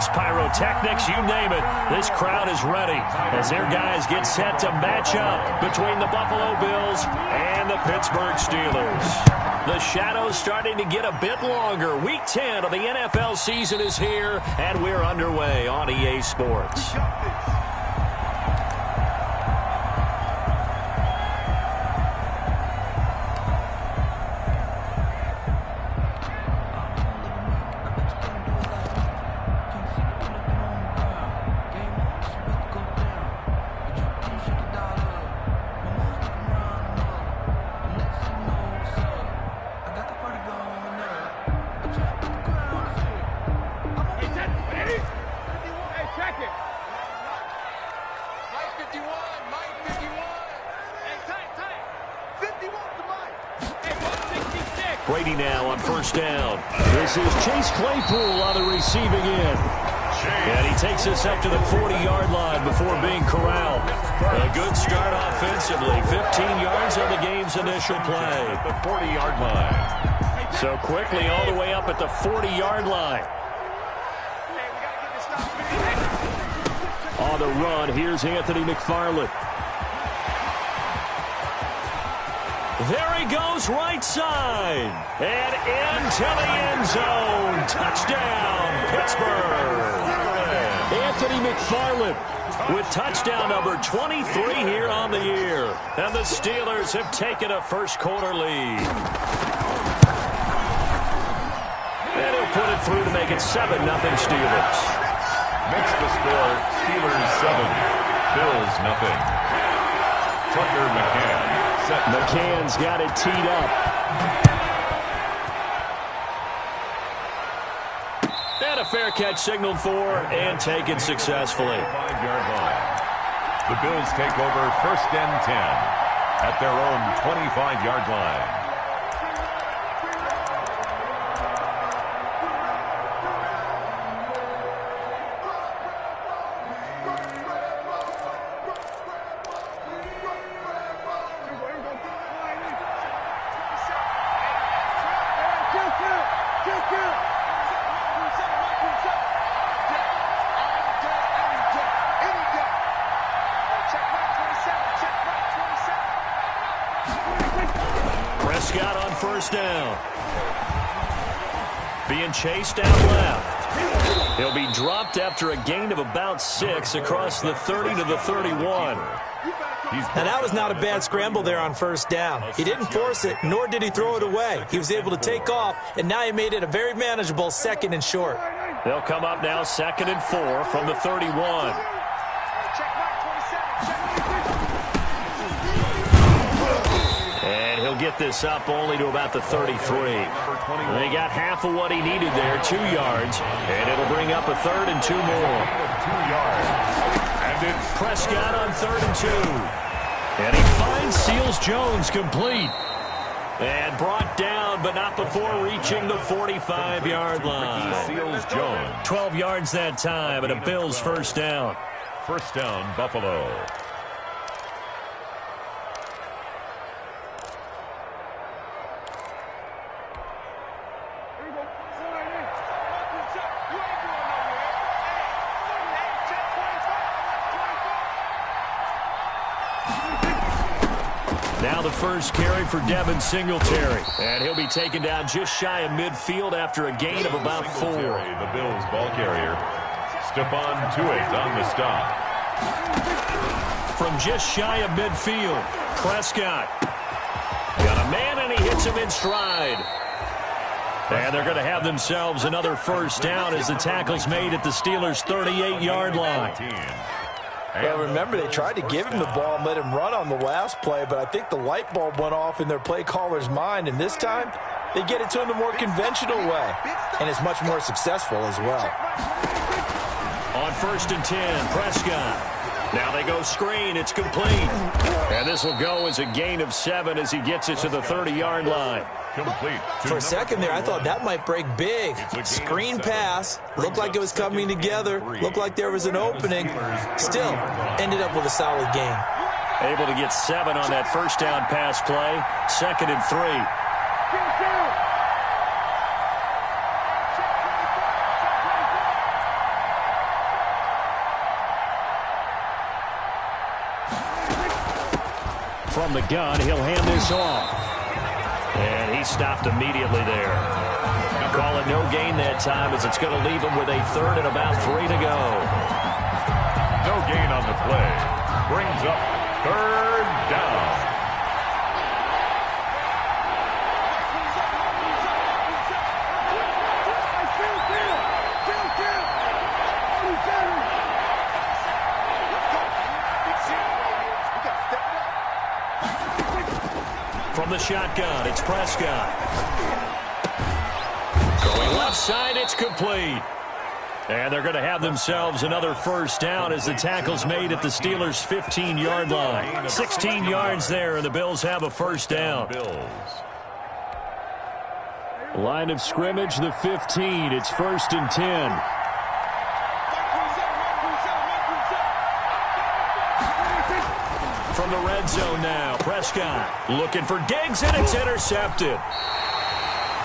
fireworks, pyrotechnics, you name it. This crowd is ready as their guys get set to match up between the Buffalo Bills and the Pittsburgh Steelers. The shadows starting to get a bit longer. Week 10 of the NFL season is here, and we're underway on EA Sports. Brady now on first down. This is Chase Claypool on the receiving end. And he takes us up to the 40-yard line before being corralled. A good start offensively. 15 yards on the game's initial play. The 40-yard line. So quickly all the way up at the 40-yard line. On the run, here's Anthony McFarland. There he goes, right side. And into the end zone. Touchdown, Pittsburgh. Anthony McFarland with touchdown number 23 here on the year. And the Steelers have taken a first-quarter lead. And he'll put it through to make it 7-0 Steelers. Makes the score Steelers 7, Bills 0. Tucker McCann. McCann's got it teed up. And a fair catch signaled for and taken successfully. 5-yard line. The Bills take over 1st and 10 at their own 25-yard line. Prescott on first down. Being chased out left. He'll be dropped after a gain of about 6 across the 30 to the 31. Now, that was not a bad scramble there on first down. He didn't force it, nor did he throw it away. He was able to take off, and now he made it a very manageable 2nd and short. They'll come up now 2nd and 4 from the 31. And he'll get this up only to about the 33. They got half of what he needed there, 2 yards, and it'll bring up a 3rd and 2 more. 2 yards. And it's Prescott on 3rd and 2. And he finds Seals-Jones complete. And brought down, but not before reaching the 45-yard line. Seals-Jones. 12 yards that time, and a Bills first down. First down, Buffalo. Now the first carry for Devin Singletary. And he'll be taken down just shy of midfield after a gain of about 4. The Bills ball carrier. Stephon Tuitt on the stop. From just shy of midfield, Prescott. Got a man, and he hits him in stride. And they're going to have themselves another first down as the tackle's made at the Steelers' 38-yard line. Well, remember, they tried to give him the ball and let him run on the last play, but I think the light bulb went off in their play caller's mind, and this time they get it to him the more conventional way, and it's much more successful as well. On 1st and 10, Prescott. Now they go screen. It's complete. And this will go as a gain of 7 as he gets it to the 30-yard line. Complete. For a second there, I thought that might break big. Screen pass. Looked like it was coming together. Looked like there was an opening. Still, ended up with a solid gain. Able to get 7 on that first down pass play. 2nd and 3. from the gun. He'll hand this off. And he stopped immediately there. Call it no gain that time as it's going to leave him with a third and about 3 to go. No gain on the play. Brings up third down. From the shotgun, it's Prescott. Going left side, it's complete. And they're going to have themselves another first down as the tackle's made at the Steelers' 15-yard line. 16 yards there, and the Bills have a first down. Line of scrimmage, the 15. It's 1st and 10. From the red zone now, Prescott looking for Diggs, and it's intercepted.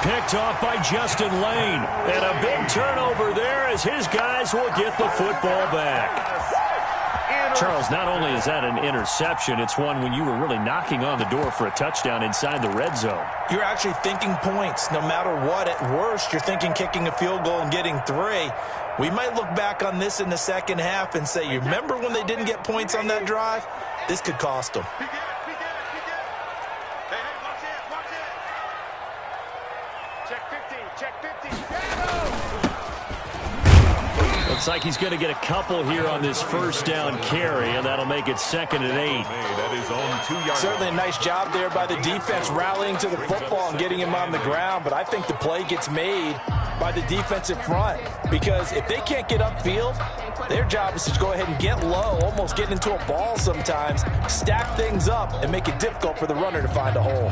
Picked off by Justin Lane. And a big turnover there as his guys will get the football back. Charles, not only is that an interception, it's one when you were really knocking on the door for a touchdown inside the red zone. You're actually thinking points. No matter what, at worst, you're thinking kicking a field goal and getting 3. We might look back on this in the second half and say, you remember when they didn't get points on that drive? This could cost them. Looks like he's going to get a couple here on this first down carry, and that'll make it 2nd and 8. Certainly a nice job there by the defense rallying to the football and getting him on the ground, but I think the play gets made by the defensive front because if they can't get upfield, their job is to go ahead and get low, almost get into a ball sometimes, stack things up, and make it difficult for the runner to find a hole.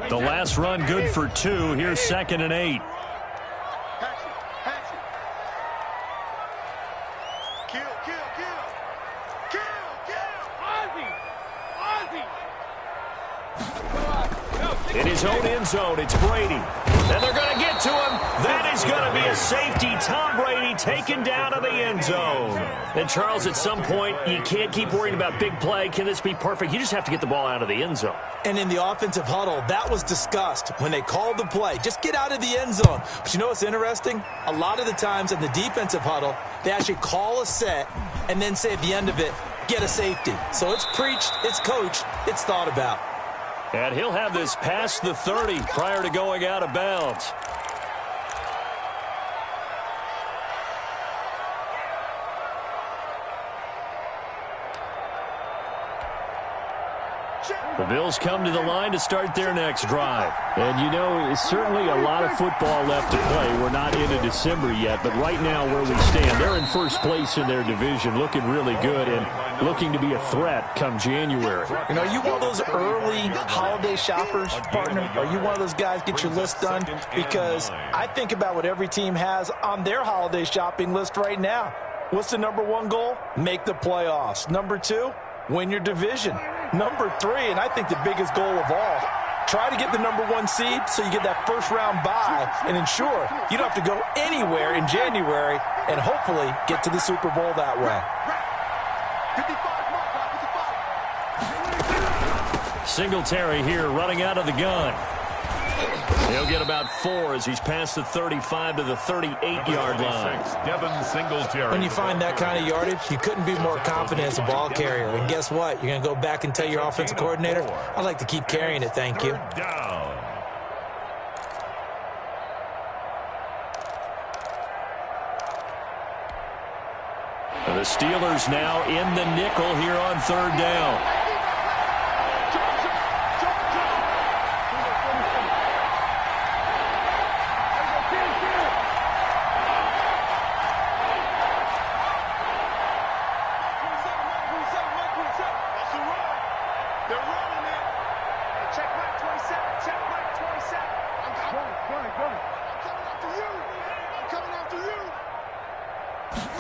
The last run good for 2. Here's 2nd and 8. In his own end zone, it's Brady. And they're going to get to him. That is going to be a safety. Tom Brady taken down to the end zone. And, Charles, at some point, you can't keep worrying about big play. Can this be perfect? You just have to get the ball out of the end zone. And in the offensive huddle, that was discussed when they called the play. Just get out of the end zone. But you know what's interesting? A lot of the times in the defensive huddle, they actually call a set and then say at the end of it, get a safety. So it's preached, it's coached, it's thought about. And he'll have this past the 30 prior to going out of bounds. The Bills come to the line to start their next drive. And, you know, it's certainly a lot of football left to play. We're not into December yet, but right now where we stand, they're in first place in their division, looking really good and looking to be a threat come January. You know, are you one of those early holiday shoppers, partner? Are you one of those guys get your list done? Because I think about what every team has on their holiday shopping list right now. What's the number 1 goal? Make the playoffs. Number 2, win your division. Number 3, and I think the biggest goal of all, try to get the number 1 seed so you get that first-round bye and ensure you don't have to go anywhere in January and hopefully get to the Super Bowl that way. Singletary here running out of the gun. He'll get about 4 as he's past the 35 to the 38-yard line. When you find that kind of yardage, you couldn't be more confident as a ball carrier. And guess what? You're going to go back and tell your offensive coordinator, I'd like to keep carrying it, thank you. The Steelers now in the nickel here on 3rd down.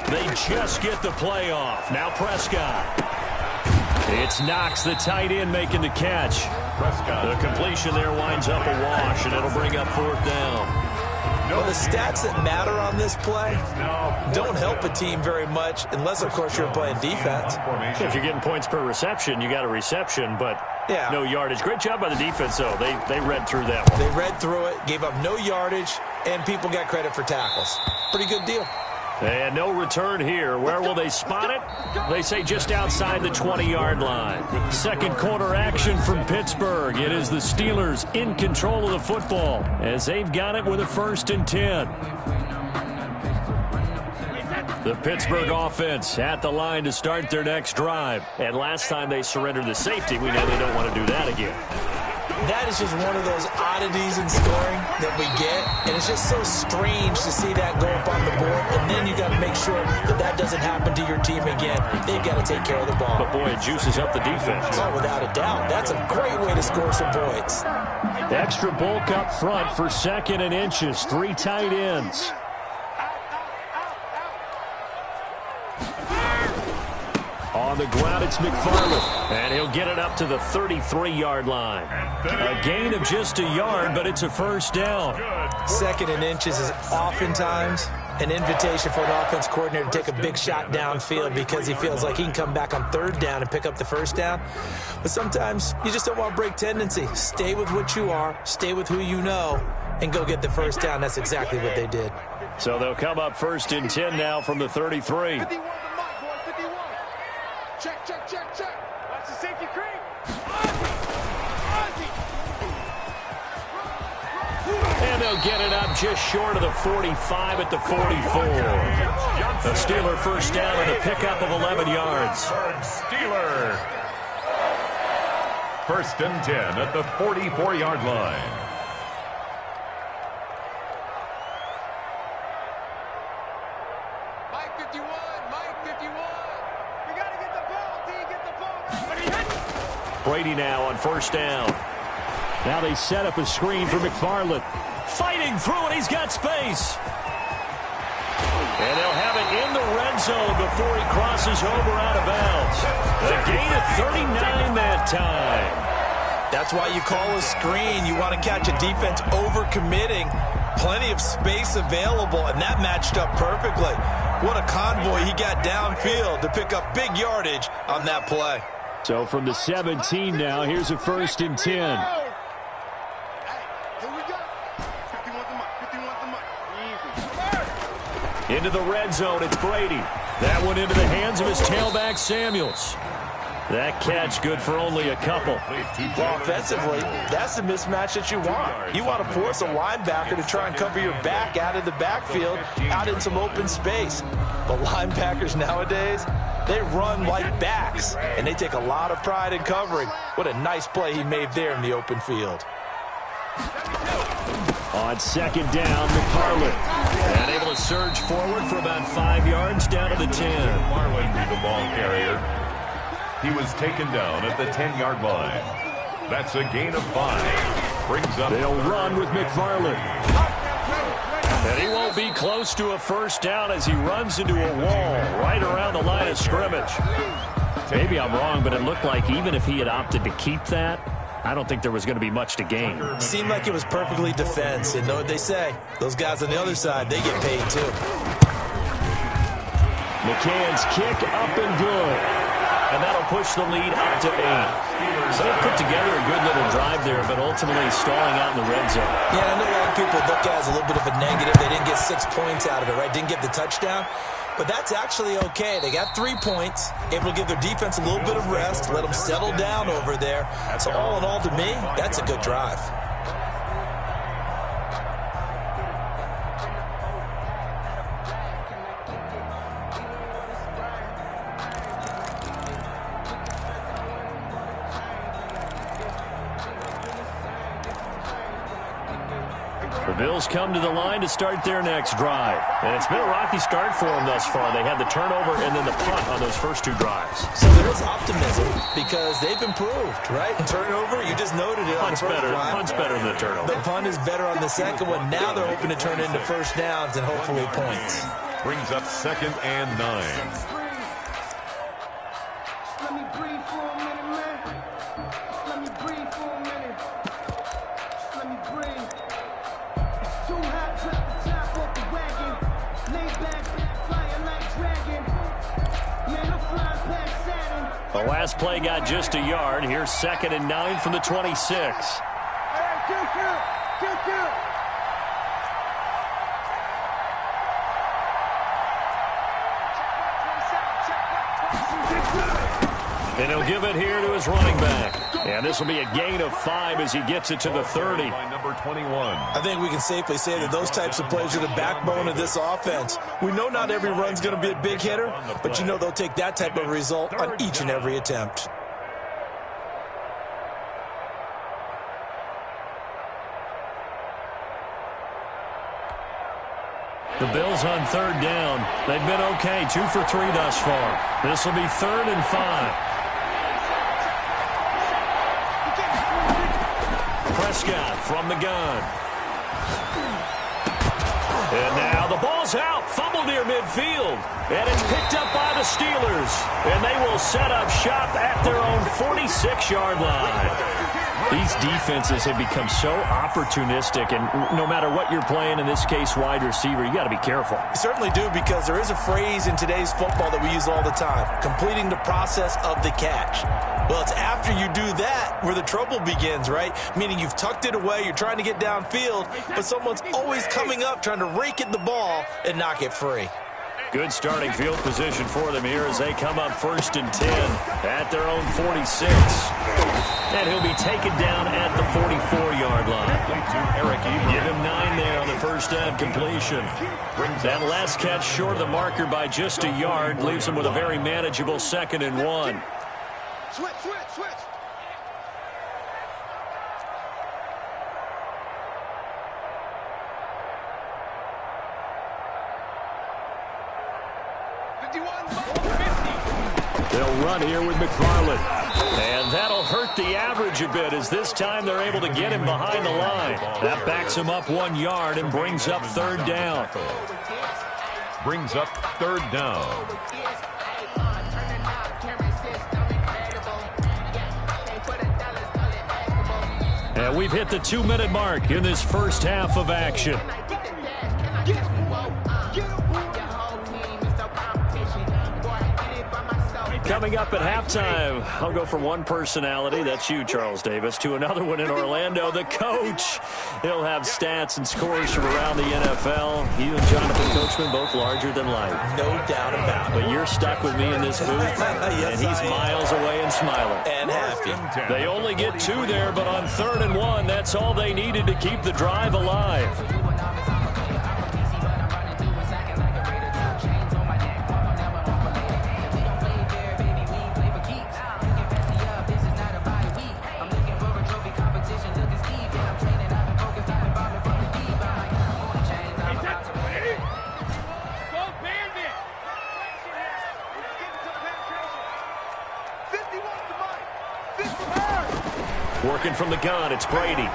They just get the play off. Now Prescott. It's Knox, the tight end, making the catch. The completion there winds up a wash, and it'll bring up 4th down. Well, the stats that matter on this play don't help a team very much unless, of course, you're playing defense. If you're getting points per reception, you got a reception, but no yardage. Great job by the defense, though. They read through that one. They read through it, gave up no yardage, and people got credit for tackles. Pretty good deal. And no return here. Where will they spot it? They say just outside the 20-yard line. Second quarter action from Pittsburgh. It is the Steelers in control of the football as they've got it with a 1st and 10. The Pittsburgh offense at the line to start their next drive. And last time they surrendered the safety, we know they don't want to do that again. That is just one of those oddities in scoring that we get, and it's just so strange to see that go up on the board, and then you got to make sure that that doesn't happen to your team again. They've got to take care of the ball. But, boy, it juices up the defense. Oh, without a doubt. That's a great way to score some points. Extra bulk up front for 2nd and inches. 3 tight ends. On the ground, it's McFarland, and he'll get it up to the 33-yard line. A gain of just a yard, but it's a 1st down. 2nd and inches is oftentimes an invitation for an offense coordinator to take a big shot downfield because he feels like he can come back on 3rd down and pick up the 1st down. But sometimes you just don't want to break tendency. Stay with what you are, stay with who you know, and go get the 1st down. That's exactly what they did. So they'll come up 1st and 10 now from the 33. Check. Watch the safety creep. And they'll get it up just short of the 45 at the 44. A Steeler 1st down and a pickup of 11 yards. Steeler. 1st and 10 at the 44-yard line. Brady now on 1st down. Now they set up a screen for McFarland. Fighting through it, he's got space. And they'll have it in the red zone before he crosses over out of bounds. A gain of 39 that time. That's why you call a screen. You want to catch a defense overcommitting. Plenty of space available, and that matched up perfectly. What a convoy he got downfield to pick up big yardage on that play. So from the 17 now, here's a 1st and 10. Into the red zone, it's Brady. That one into the hands of his tailback, Samuels. That catch good for only a couple. Well, offensively, that's the mismatch that you want. You want to force a linebacker to try and cover your back out of the backfield, out in some open space. But linebackers nowadays, they run like backs, and they take a lot of pride in covering. What a nice play he made there in the open field. On 2nd down, McFarland. And able to surge forward for about 5 yards down to the 10. McFarland, the ball carrier. He was taken down at the 10-yard line. That's a gain of 5. Brings up. They'll run with McFarland. And he won't be close to a 1st down as he runs into a wall right around the line of scrimmage. Maybe I'm wrong, but it looked like even if he had opted to keep that, I don't think there was going to be much to gain. Seemed like it was perfectly defense. And know what they say? Those guys on the other side, they get paid too. McCann's kick up and good. And that'll push the lead up to 8. So they put together a good little drive there, but ultimately stalling out in the red zone. Yeah, I know a lot of people look at it as a little bit of a negative. They didn't get 6 points out of it, right? Didn't get the touchdown. But that's actually okay. They got 3 points, able to give their defense a little bit of rest, let them settle down over there. So all in all, to me, that's a good drive. The Bills come to the line to start their next drive. And it's been a rocky start for them thus far. They had the turnover and then the punt on those first 2 drives. So there is optimism because they've improved, right? Turnover, you just noted it. Punt's better. Punt's better than the turnover. The punt is better on the second one. Now they're hoping to turn it into 1st downs and hopefully points. Brings up 2nd and 9. Too hot, The last play got just a yard. Here's 2nd and 9 from the 26. And he'll give it here to his running back. And this will be a gain of 5 as he gets it to the 30. Number 21. I think we can safely say that those types of plays are the backbone of this offense. We know not every run's going to be a big hitter, but you know they'll take that type of result on each and every attempt. The Bills on 3rd down. They've been okay, 2 for 3 thus far. This will be 3rd and 5. Prescott from the gun. And now the ball's out. Fumble near midfield. And it's picked up by the Steelers. And they will set up shop at their own 46-yard line. These defenses have become so opportunistic, and no matter what you're playing, in this case wide receiver, you got to be careful. You certainly do, because there is a phrase in today's football that we use all the time: completing the process of the catch. Well, it's after you do that where the trouble begins, right? Meaning you've tucked it away, you're trying to get downfield, but someone's always coming up trying to rake at the ball and knock it free. Good starting field position for them here as they come up 1st and 10 at their own 46. And he'll be taken down at the 44-yard line. Give him 9 there on the first down completion. That last catch short of the marker by just a yard leaves him with a very manageable 2nd and 1. Switch. 51. They'll run here with McFarland. And that'll hurt the average a bit, as this time they're able to get him behind the line. That backs him up 1 yard and brings up 3rd down. Brings up 3rd down. And we've hit the 2-minute mark in this first half of action. Coming up at halftime, I'll go from one personality, that's you, Charles Davis, to another one in Orlando, the coach. He'll have stats and scores from around the NFL. You and Jonathan Coachman, both larger than life. No doubt about it. But you're stuck with me in this booth, yes, and he's miles away and smiling. And happy. They only get 2 there, but on 3rd and 1, that's all they needed to keep the drive alive. Working from the gun, it's Brady.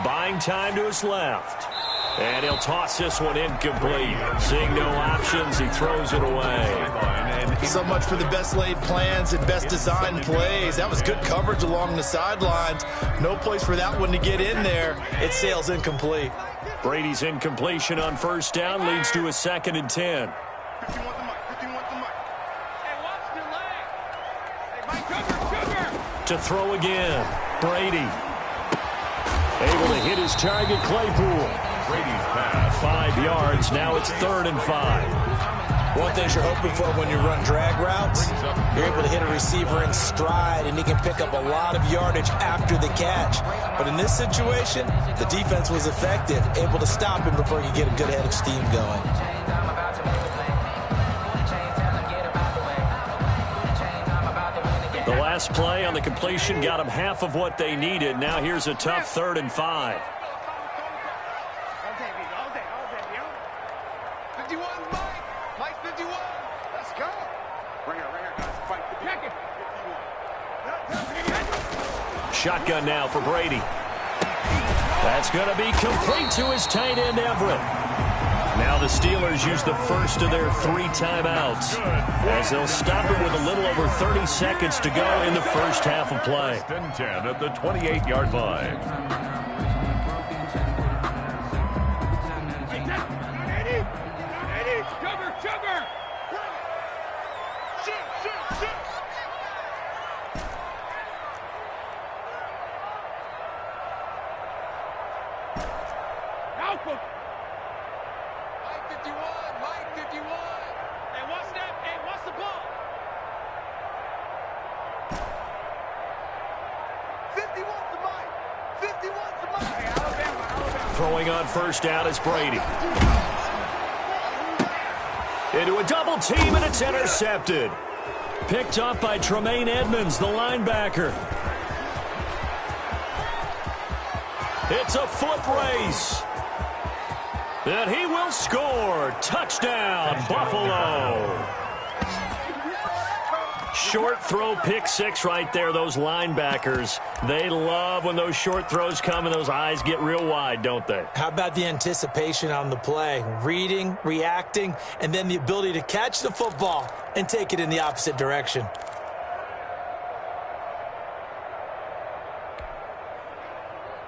Buying time to his left. And he'll toss this one incomplete. Seeing no options, he throws it away. So much for the best laid plans and best designed plays. That was good coverage along the sidelines. No place for that one to get in there. It sails incomplete. Brady's incompletion on 1st down leads to a 2nd and 10. To throw again, Brady. Able to hit his target, Claypool. Brady's pass. 5 yards, now it's 3rd and 5. One thing you're hoping for when you run drag routes, you're able to hit a receiver in stride, and he can pick up a lot of yardage after the catch. But in this situation, the defense was effective, able to stop him before he could get a good head of steam going. The last play on the completion got them half of what they needed. Now here's a tough 3rd and 5. 51, Mike 51. Let's go. Bring her, guys. Fight the jacket. Shotgun now for Brady. That's going to be complete to his tight end, Everett. Now the Steelers use the first of their 3 timeouts, as they'll stop it with a little over 30 seconds to go in the first half of play. 10 at the 28-yard line. Sugar. Throwing on first down is Brady. Into a double team, and it's intercepted. Picked up by Tremaine Edmonds, the linebacker. It's a foot race. And he will score. Touchdown, Buffalo. Short throw, pick six right there. Those linebackers, they love when those short throws come and those eyes get real wide, don't they? How about the anticipation on the play? Reading, reacting, and then the ability to catch the football and take it in the opposite direction.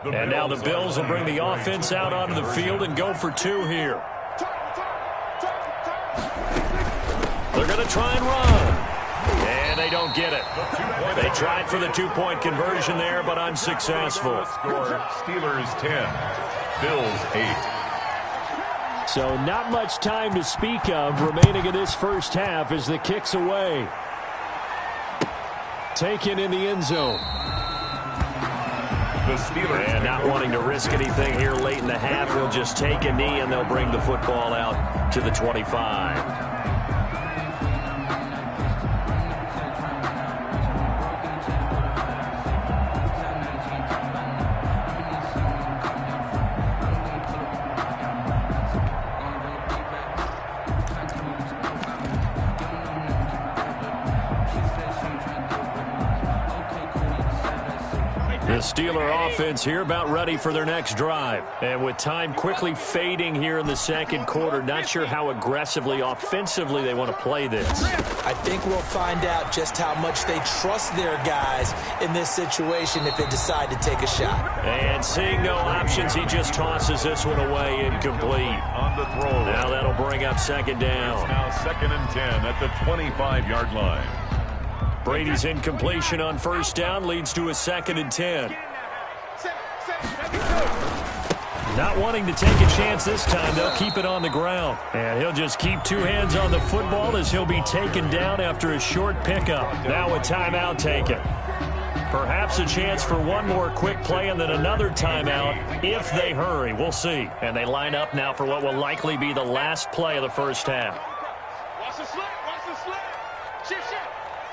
And now the Bills will bring the offense out onto the field and go for two here. They're going to try and run. And they don't get it. They tried for the two-point conversion there, but unsuccessful. Steelers 10, Bills 8. So not much time to speak of remaining in this first half as the kick's away. Taken in the end zone. The Steelers, and not wanting to risk anything here late in the half, will just take a knee and they'll bring the football out to the 25. The Steeler offense here about ready for their next drive. And with time quickly fading here in the second quarter, not sure how aggressively, offensively they want to play this. I think we'll find out just how much they trust their guys in this situation if they decide to take a shot. And seeing no options, he just tosses this one away, incomplete. On the throw. Now that'll bring up second down. It's now 2nd and 10 at the 25-yard line. Brady's incompletion on first down leads to a 2nd and 10. Not wanting to take a chance this time, they'll keep it on the ground. And he'll just keep two hands on the football as he'll be taken down after a short pickup. Now a timeout taken. Perhaps a chance for one more quick play and then another timeout if they hurry. We'll see. And they line up now for what will likely be the last play of the first half. Watch the slip. Watch the slip. Shift.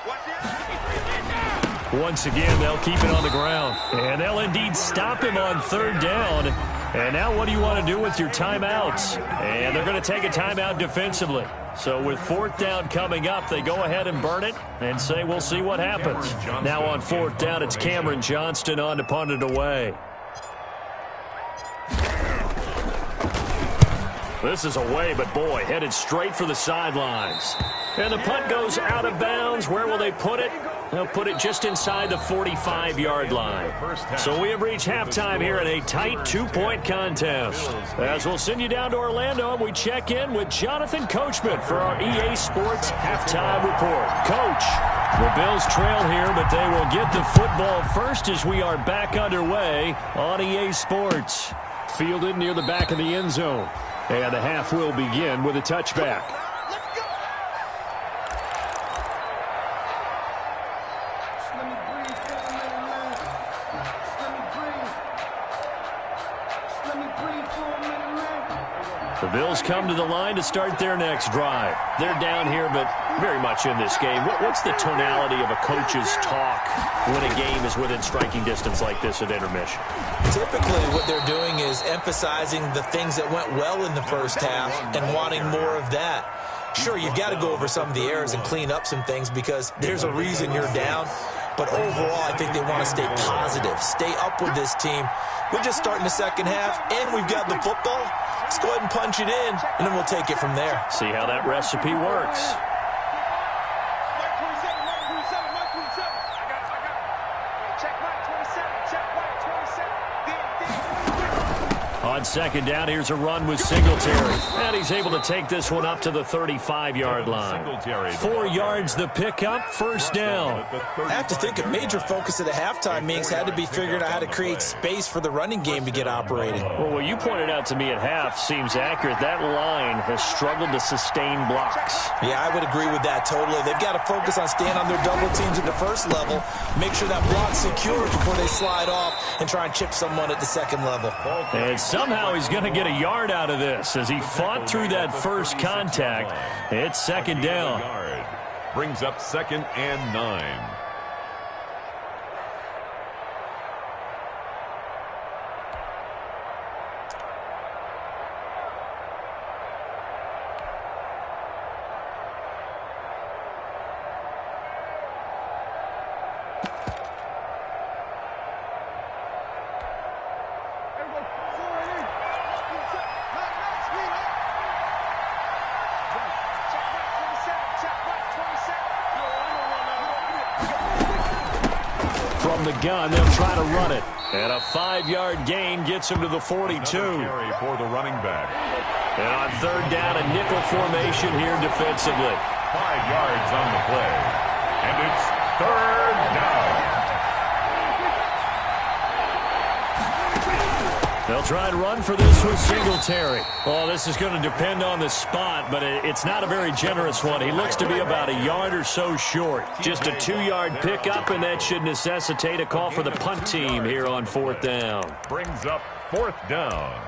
Watch the Once again, they'll keep it on the ground. And they'll indeed stop him on third down. And now what do you want to do with your timeouts? And they're going to take a timeout defensively. So with fourth down coming up, they go ahead and burn it and say we'll see what happens. Now on fourth down, it's Cameron Johnston on to punt it away. This is away, but boy, headed straight for the sidelines. And the punt goes out of bounds. Where will they put it? They'll put it just inside the 45-yard line. So we have reached halftime here in a tight two-point contest. As we'll send you down to Orlando, we check in with Jonathan Coachman for our EA Sports Halftime Report. Coach, the Bills trail here, but they will get the football first as we are back underway on EA Sports. Fielded near the back of the end zone. And the half will begin with a touchback. The Bills come to the line to start their next drive. They're down here, but very much in this game. What's the tonality of a coach's talk when a game is within striking distance like this at intermission? Typically, what they're doing is emphasizing the things that went well in the first half and wanting more of that. Sure, you've got to go over some of the errors and clean up some things because there's a reason you're down. But overall, I think they want to stay positive, stay up with this team. We're just starting the second half, and we've got the football. Let's go ahead and punch it in, and then we'll take it from there. See how that recipe works. On second down, here's a run with Singletary. And he's able to take this one up to the 35-yard line. 4 yards the pickup, first down. I have to think a major focus of the halftime meetings had to be figuring out how to create space for the running game to get operating. Well, what you pointed out to me at half seems accurate. That line has struggled to sustain blocks. Yeah, I would agree with that totally. They've got to focus on staying on their double teams at the first level, make sure that block's secure before they slide off and try and chip someone at the second level. And somehow somehow he's going to get a yard out of this as he fought through that first contact. It's second down. Brings up 2nd and 9. From the gun, they'll try to run it. And a 5-yard gain gets him to the 42. Carry for the running back. And on third down, a nickel formation here defensively. 5 yards on the play. And it's third down. They'll try and run for this with Singletary. Oh, this is going to depend on the spot, but it's not a very generous one. He looks to be about a yard or so short. Just a 2-yard pickup, and that should necessitate a call for the punt team here on 4th down. Brings up 4th down.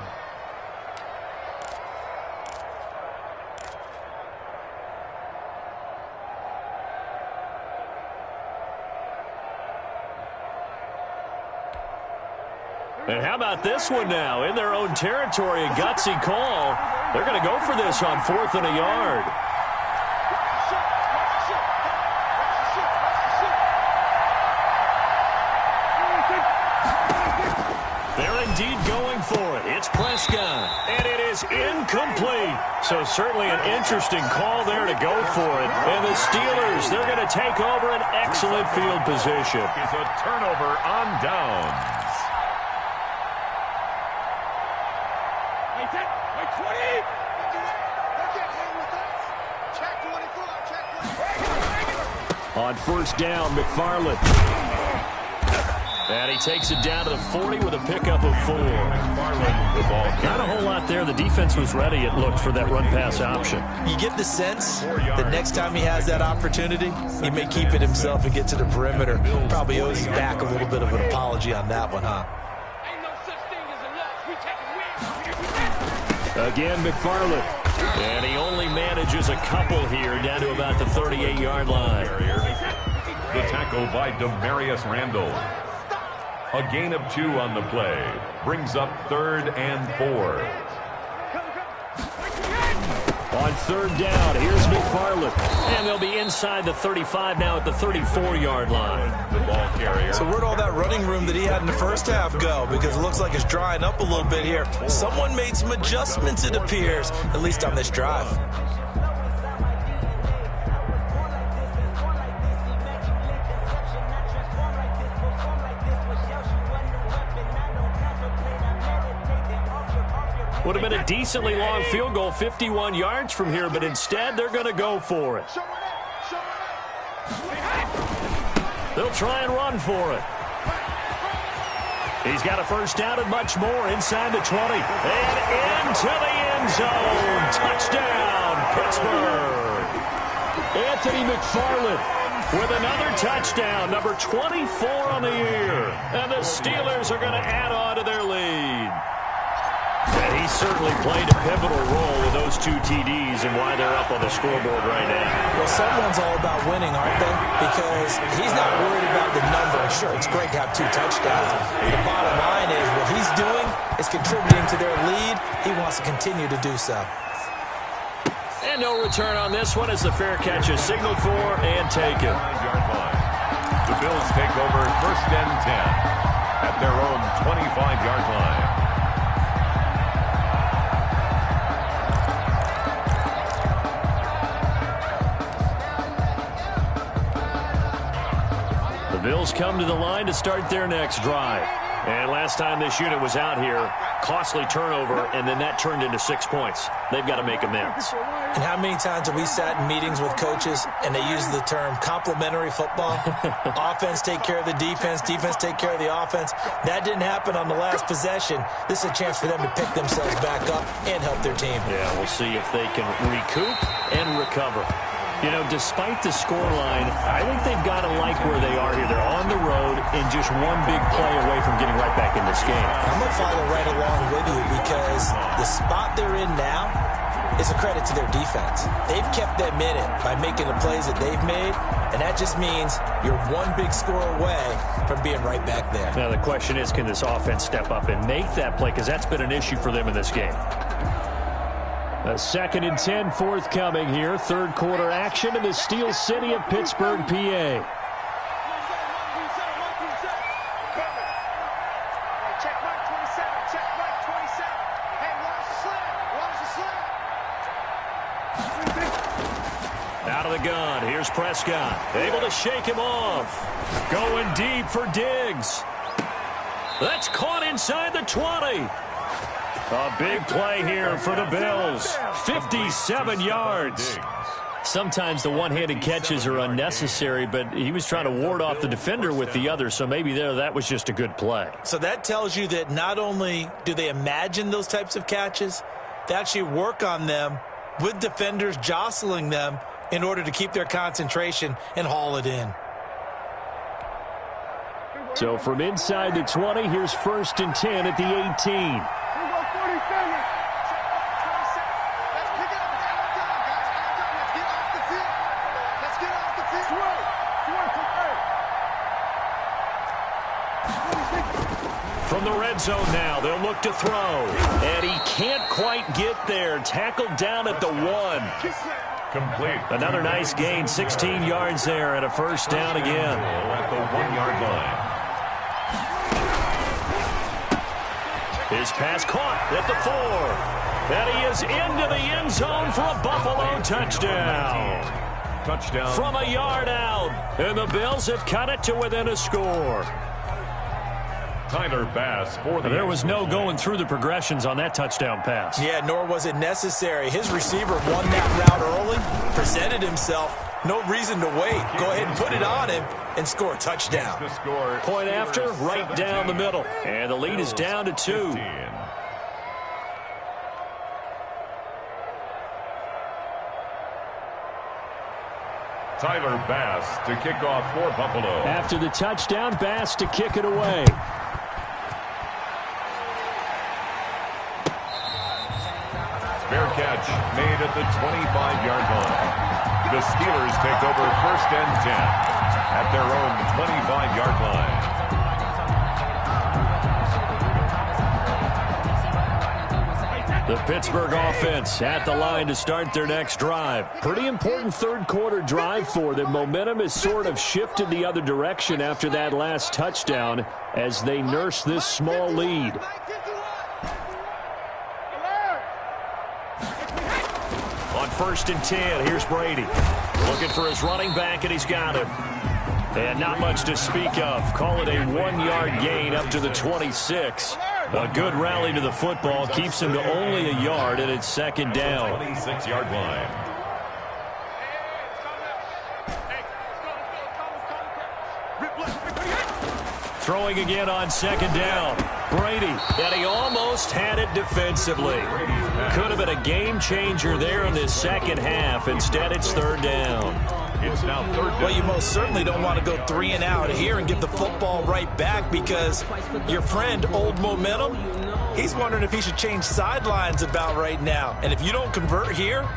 And how about this one now? In their own territory, a gutsy call. They're going to go for this on 4th and a yard. They're indeed going for it. It's Prescott. And it is incomplete. So certainly an interesting call there to go for it. And the Steelers, they're going to take over an excellent field position. It's a turnover on downs. On 1st down, McFarland. And he takes it down to the 40 with a pickup of 4. Not a whole lot there. The defense was ready, it looked, for that run-pass option. You get the sense that next time he has that opportunity, he may keep it himself and get to the perimeter. Probably owes his back a little bit of an apology on that one, huh? Again, McFarland. And he only manages a couple here down to about the 38-yard line. The tackle by Demarius Randall. A gain of 2 on the play. Brings up 3rd and 4. On 3rd down, here's McFarland. And they'll be inside the 35 now at the 34-yard line. The ball carrier. So where'd all that running room that he had in the first half go? Because it looks like it's drying up a little bit here. Someone made some adjustments, it appears, at least on this drive. Would have been a decently long field goal, 51 yards from here, but instead they're going to go for it. They'll try and run for it. He's got a first down and much more inside the 20. And into the end zone. Touchdown, Pittsburgh. Anthony McFarland with another touchdown, number 24 on the year. And the Steelers are going to add on to their lead. And he certainly played a pivotal role with those 2 TDs and why they're up on the scoreboard right now. Well, someone's all about winning, aren't they? Because he's not worried about the number. Sure, it's great to have 2 touchdowns. The bottom line is what he's doing is contributing to their lead. He wants to continue to do so. And no return on this one as the fair catch is signaled for and taken. The Bills take over 1st and 10 at their own 25-yard line. Bills come to the line to start their next drive. And last time this unit was out here, costly turnover, and then that turned into 6 points. They've got to make amends. And how many times have we sat in meetings with coaches and they use the term complementary football? Offense take care of the defense, defense take care of the offense. That didn't happen on the last possession. This is a chance for them to pick themselves back up and help their team. Yeah, we'll see if they can recoup and recover. You know, despite the scoreline, I think they've got to like where they are here. They're on the road and just one big play away from getting right back in this game. I'm going to follow right along with you because the spot they're in now is a credit to their defense. They've kept them in it by making the plays that they've made, and that just means you're one big score away from being right back there. Now the question is, can this offense step up and make that play? Because that's been an issue for them in this game. A 2nd and 10 forthcoming here. Third quarter action in the Steel City of Pittsburgh, PA. Out of the gun. Here's Prescott. Able to shake him off. Going deep for Diggs. That's caught inside the 20. A big play here for the Bills. 57 yards. Sometimes the one-handed catches are unnecessary, but he was trying to ward off the defender with the other, so maybe that was just a good play. So that tells you that not only do they imagine those types of catches, they actually work on them with defenders jostling them in order to keep their concentration and haul it in. So from inside the 20, here's 1st and 10 at the 18. From the red zone now, they'll look to throw. And he can't quite get there. Tackled down at the 1. Complete. Another nice gain, 16 yards there, and a first down again. At the 1-yard line. His pass caught at the 4. And he is into the end zone for a Buffalo touchdown. Touchdown. From a yard out. And the Bills have cut it to within a score. Tyler Bass for the... There was no going through the progressions on that touchdown pass. Yeah, nor was it necessary. His receiver won that route early, presented himself. No reason to wait. Go ahead and put it on him and score a touchdown. Point after, right down the middle. And the lead is down to 2. Tyler Bass to kick off for Buffalo. After the touchdown, Bass to kick it away. Fair catch made at the 25-yard line. The Steelers take over 1st and 10 at their own 25-yard line. The Pittsburgh offense at the line to start their next drive. Pretty important third quarter drive for them. Momentum has sort of shifted the other direction after that last touchdown as they nurse this small lead. On 1st and 10, here's Brady. Looking for his running back, and he's got him. And not much to speak of. Call it a 1-yard gain up to the 26. A good rally to the football keeps him to only a yard, and it's 2nd down. 26-yard line. Throwing again on 2nd down. Brady, and he almost had it defensively. Could have been a game changer there in this second half. Instead, it's 3rd down. It's now 3rd down. Well, you most certainly don't want to go 3 and out here and give the football right back because your friend, Old Momentum, he's wondering if he should change sidelines about right now. And if you don't convert here,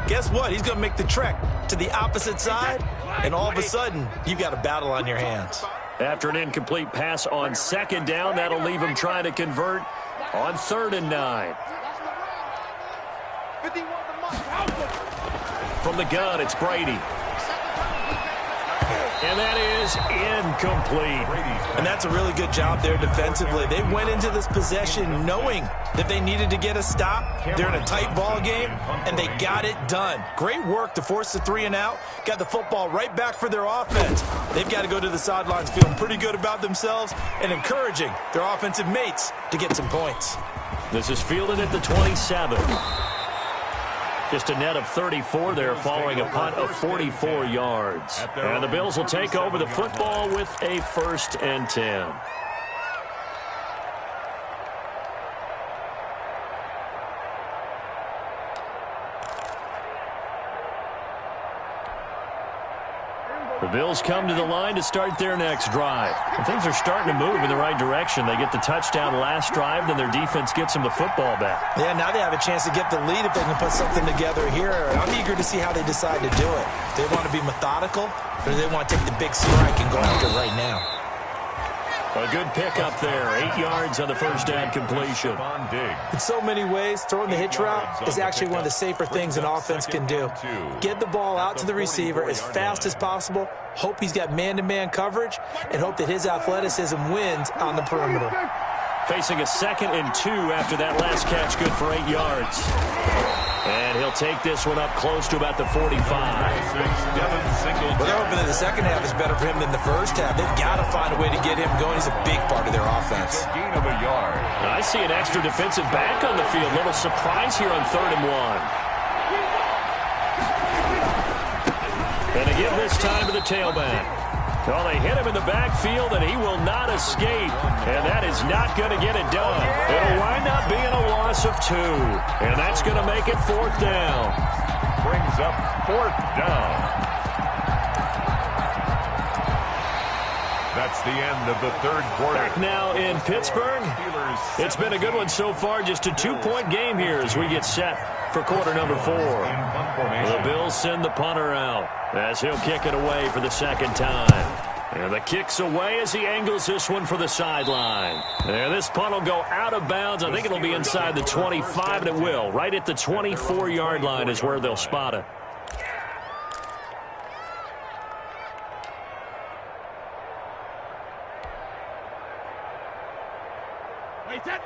guess what? He's going to make the trek to the opposite side, and all of a sudden, you've got a battle on your hands. After an incomplete pass on 2nd down, that'll leave him trying to convert on 3rd and 9. From the gun, it's Brady. And that is incomplete. And that's a really good job there defensively. They went into this possession knowing that they needed to get a stop. They're in a tight ball game, and they got it done. Great work to force the 3 and out. Got the football right back for their offense. They've got to go to the sidelines feeling pretty good about themselves and encouraging their offensive mates to get some points. This is fielded at the 27. Just a net of 34 there following a punt of 44 yards. And the Bills will take over the football with a 1st and 10. The Bills come to the line to start their next drive. And things are starting to move in the right direction. They get the touchdown last drive, then their defense gets them the football back. Yeah, now they have a chance to get the lead if they can put something together here. I'm eager to see how they decide to do it. Do they want to be methodical, or do they want to take the big strike and go after it right now? A good pickup there. 8 yards on the first down completion. In so many ways, throwing the hitch route is actually one of the safer things an offense can do. Get the ball out to the receiver as fast as possible, hope he's got man-to-man coverage, and hope that his athleticism wins on the perimeter. Facing a 2nd and 2 after that last catch, good for 8 yards. And he'll take this one up close to about the 45. Well, they're hoping that the second half is better for him than the first half. They've got to find a way to get him going. He's a big part of their offense. I see an extra defensive back on the field. Little surprise here on 3rd and 1. And again this time to the tailback. Well, they hit him in the backfield, and he will not escape. And that is not going to get it done. It'll wind up being a loss of 2. And that's going to make it 4th down. Brings up 4th down. That's the end of the 3rd quarter. Back now in Pittsburgh. It's been a good one so far. Just a 2-point game here as we get set for quarter number 4. The Bills send the punter out as he'll kick it away for the 2nd time. And the kick's away as he angles this one for the sideline. And this punt will go out of bounds. I think it'll be inside the 25, and it will. Right at the 24-yard line is where they'll spot it.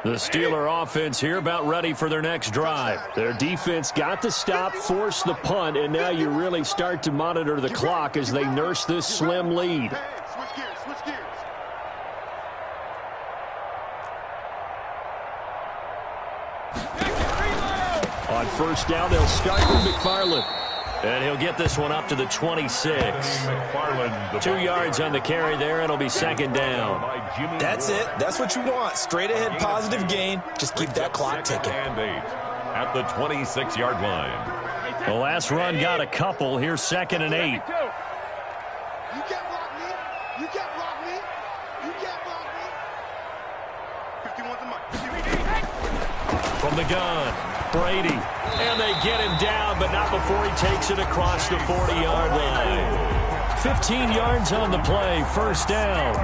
The Steeler offense here about ready for their next drive. Their defense got to stop, force the punt, and now you really start to monitor the clock as they nurse this slim lead. Switch gears. On first down, they'll start with McFarland. And he'll get this one up to the 26. 2 yards on the carry there, and it'll be 2nd down. That's it. That's what you want. Straight ahead positive gain. Just keep that clock ticking. At the 26-yard line. The last run got a couple. Here's 2nd and 8. You can't block me. You can't block me. You can't block me. 51's the mic. From the gun, Brady. And they get him down, but not before he takes it across the 40-yard line. 15 yards on the play, 1st down.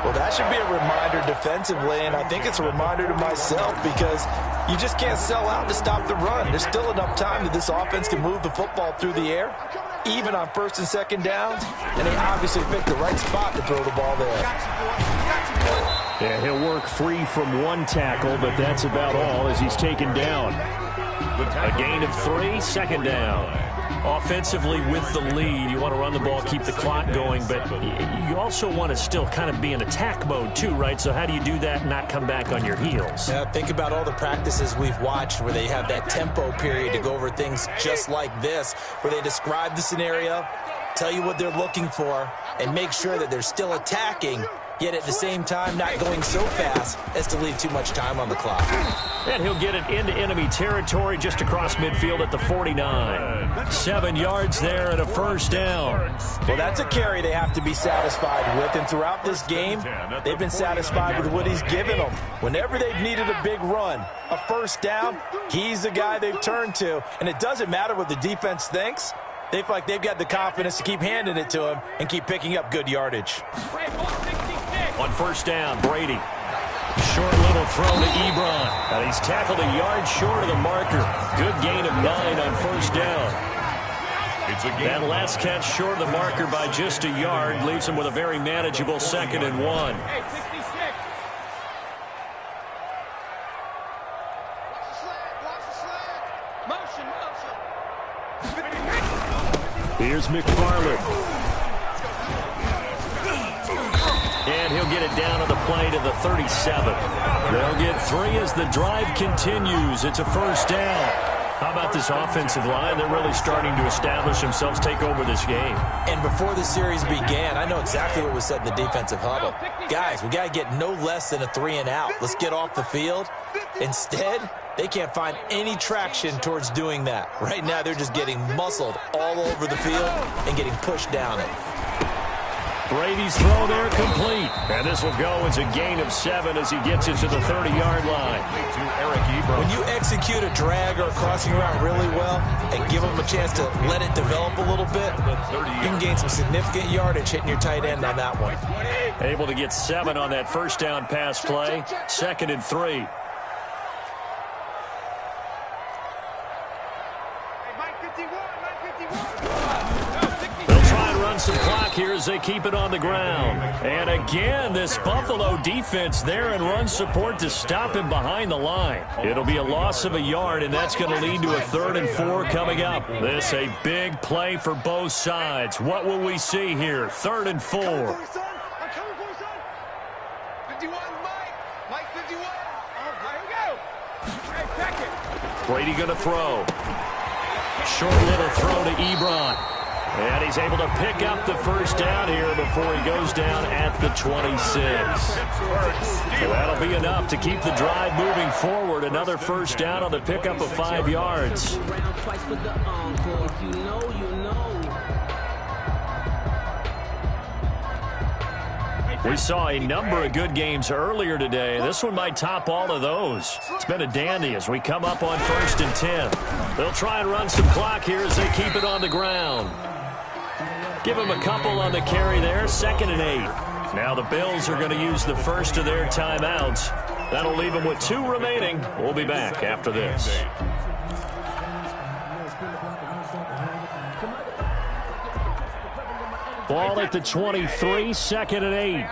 Well, that should be a reminder defensively, and I think it's a reminder to myself because you just can't sell out to stop the run. There's still enough time that this offense can move the football through the air, even on 1st and 2nd downs, and they obviously picked the right spot to throw the ball there. Yeah, he'll work free from 1 tackle, but that's about all as he's taken down. A gain of 3, 2nd down. Offensively with the lead, you want to run the ball, keep the clock going, but you also want to still kind of be in attack mode too, right? So how do you do that and not come back on your heels? Yeah, think about all the practices we've watched where they have that tempo period to go over things just like this, where they describe the scenario, tell you what they're looking for, and make sure that they're still attacking, yet at the same time not going so fast as to leave too much time on the clock. And he'll get it into enemy territory just across midfield at the 49. 7 yards there and a 1st down. Well, that's a carry they have to be satisfied with, and throughout this game, they've been satisfied with what he's given them. Whenever they've needed a big run, a 1st down, he's the guy they've turned to. And it doesn't matter what the defense thinks. They feel like they've got the confidence to keep handing it to him and keep picking up good yardage. On 1st down, Brady. Short little throw to Ebron. And he's tackled a yard short of the marker. Good gain of 9 on 1st down. That last catch short of the marker by just a yard leaves him with a very manageable 2nd and 1. Here's McFarland. And he'll get it down on the play to the 37. They'll get 3 as the drive continues. It's a 1st down. How about this offensive line? They're really starting to establish themselves, take over this game. And before the series began, I know exactly what was said in the defensive huddle. Guys, we got to get no less than a 3 and out. Let's get off the field. Instead, they can't find any traction towards doing that. Right now, they're just getting muscled all over the field and getting pushed down it. Brady's throw there complete. And this will go as a gain of 7 as he gets it to the 30-yard line. When you execute a drag or a crossing route really well and give them a chance to let it develop a little bit, you can gain some significant yardage hitting your tight end on that one. Able to get 7 on that first down pass play. 2nd and 3. They'll try and run some clock here as they keep it on the ground. And again, this Buffalo defense there in run support to stop him behind the line. It'll be a loss of a yard, and that's going to lead to a 3rd and 4 coming up. This a big play for both sides. What will we see here? 3rd and 4. Brady going to throw. Short little throw to Ebron. And he's able to pick up the first down here before he goes down at the 26. So that'll be enough to keep the drive moving forward. Another first down on the pickup of 5 yards. We saw a number of good games earlier today. This one might top all of those. It's been a dandy as we come up on 1st and 10. They'll try and run some clock here as they keep it on the ground. Give him a couple on the carry there. 2nd and 8. Now the Bills are going to use the first of their timeouts. That'll leave them with 2 remaining. We'll be back after this. Ball at the 23, 2nd and 8.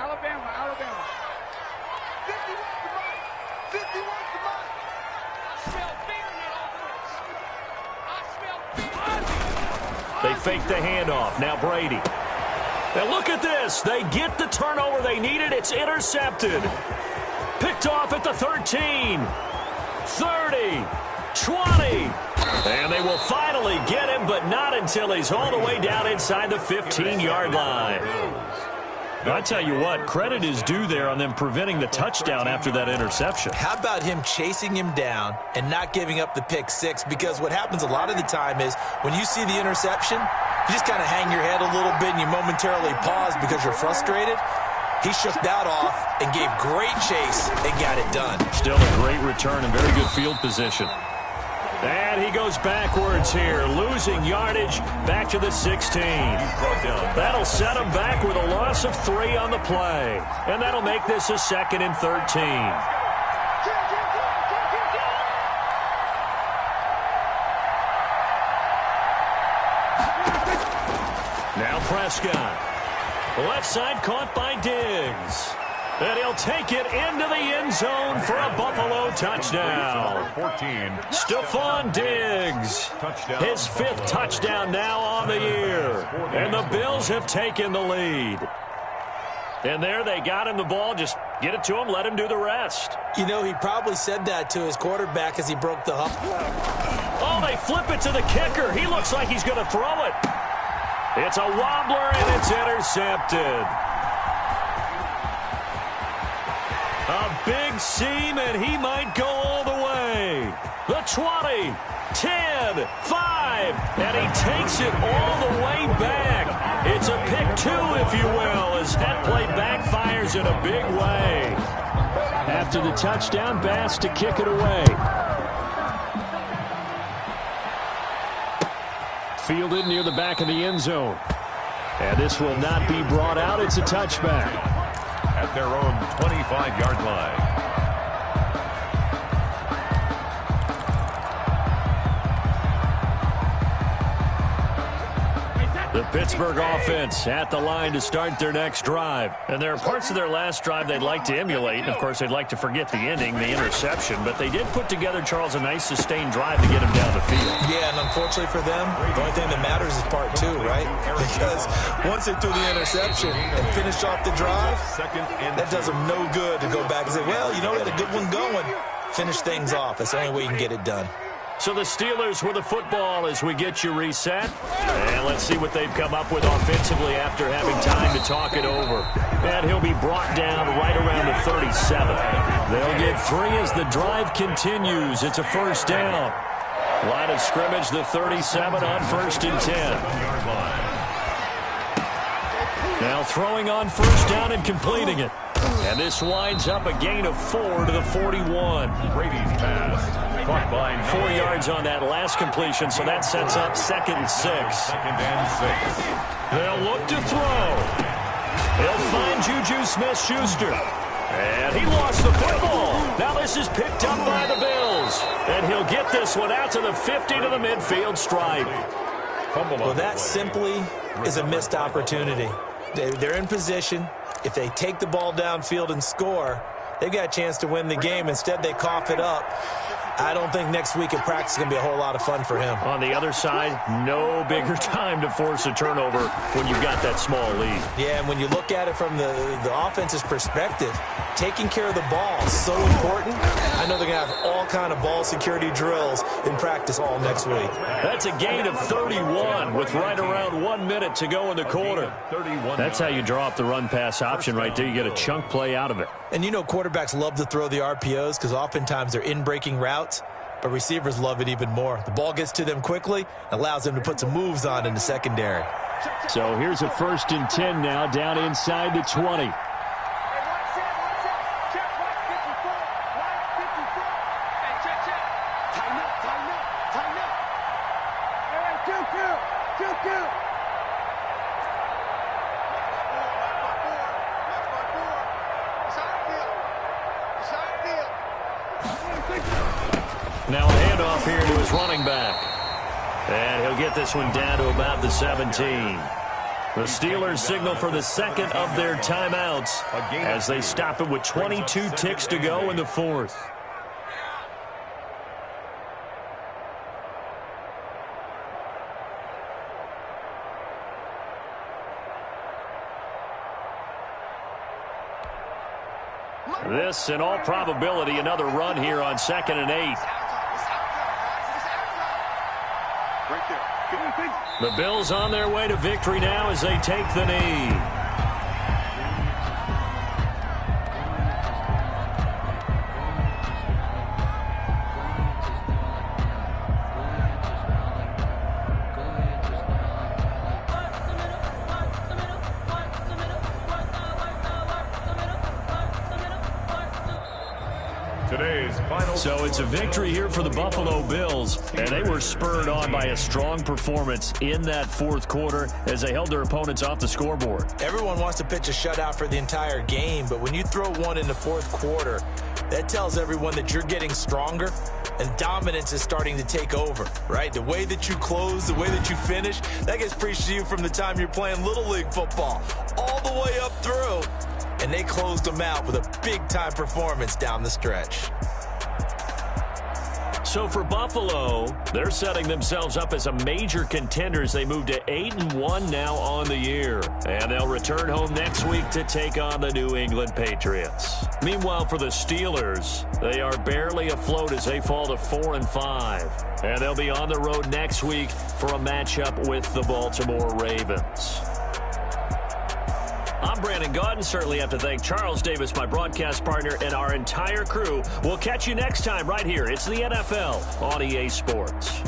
They fake the handoff. Now Brady. Now look at this. They get the turnover they needed. It's intercepted. Picked off at the 13, 30, 20. And they will finally get him, but not until he's all the way down inside the 15-yard line. I tell you what, credit is due there on them preventing the touchdown after that interception. How about him chasing him down and not giving up the pick 6? Because what happens a lot of the time is when you see the interception, you just kind of hang your head a little bit and you momentarily pause because you're frustrated. He shook that off and gave great chase and got it done. Still a great return and very good field position. And he goes backwards here, losing yardage back to the 16. That'll set him back with a loss of 3 on the play. And that'll make this a 2nd and 13. Now Prescott. Left side caught by Diggs. And he'll take it into the end zone for a Buffalo touchdown. 14. Stephon Diggs, his 5th touchdown now on the year. And the Bills have taken the lead. And there they got him the ball. Just get it to him, let him do the rest. You know, he probably said that to his quarterback as he broke the hump. Oh, they flip it to the kicker. He looks like he's going to throw it. It's a wobbler, and it's intercepted. A big seam, and he might go all the way. The 20, 10, 5, and he takes it all the way back. It's a pick 2, if you will, as that play backfires in a big way. After the touchdown, Bass to kick it away. Fielded near the back of the end zone. And this will not be brought out. It's a touchback. At their own 25-yard line. The Pittsburgh offense at the line to start their next drive. And there are parts of their last drive they'd like to emulate. And, of course, they'd like to forget the ending, the interception. But they did put together, Charles, a nice sustained drive to get him down the field. Yeah, and unfortunately for them, the only thing that matters is part 2, right? Because once they threw the interception and finished off the drive, that does them no good to go back and say, well, you know, we had a good one going. Finish things off. That's the only way you can get it done. So the Steelers with the football as we get you reset. And let's see what they've come up with offensively after having time to talk it over. And he'll be brought down right around the 37. They'll get 3 as the drive continues. It's a first down. Line of scrimmage, the 37 on 1st and 10. Now throwing on first down and completing it. And this winds up a gain of 4 to the 41. Brady's pass. Caught by 4 yards on that last completion, so that sets up 2nd and 6. 2nd and 6. They'll look to throw. He'll find Juju Smith-Schuster. And he lost the football. Now this is picked up by the Bills. And he'll get this one out to the 50 to the midfield stripe. Well, that simply is a missed opportunity. They're in position. If they take the ball downfield and score, they've got a chance to win the game. Instead, they cough it up. I don't think next week at practice is going to be a whole lot of fun for him. On the other side, no bigger time to force a turnover when you've got that small lead. Yeah, and when you look at it from the offense's perspective, taking care of the ball is so important. I know they're going to have all kind of ball security drills in practice all next week. That's a gain of 31 with right around 1 minute to go in the quarter. That's how you draw up the run-pass option right there. You get a chunk play out of it. And you know quarterbacks love to throw the RPOs because oftentimes they're in-breaking routes, but receivers love it even more. The ball gets to them quickly, allows them to put some moves on in the secondary. So here's a 1st and 10 now down inside the 20. Now a handoff here to his running back. And he'll get this one down to about the 17. The Steelers signal for the 2nd of their timeouts as they stop it with 22 ticks to go in the 4th. This, in all probability, another run here on 2nd and 8. The Bills on their way to victory now as they take the knee. So it's a victory here for the Buffalo Bills, and they were spurred on by a strong performance in that 4th quarter as they held their opponents off the scoreboard. Everyone wants to pitch a shutout for the entire game, but when you throw one in the 4th quarter, that tells everyone that you're getting stronger and dominance is starting to take over, right? The way that you close, the way that you finish, that gets preached to you from the time you're playing Little League football all the way up through, and they closed them out with a big-time performance down the stretch. So for Buffalo, they're setting themselves up as a major contender as they move to 8-1 now on the year. And they'll return home next week to take on the New England Patriots. Meanwhile, for the Steelers, they are barely afloat as they fall to 4-5. And they'll be on the road next week for a matchup with the Baltimore Ravens. I'm Brandon Gaudin. Certainly have to thank Charles Davis, my broadcast partner, and our entire crew. We'll catch you next time right here. It's the NFL on EA Sports.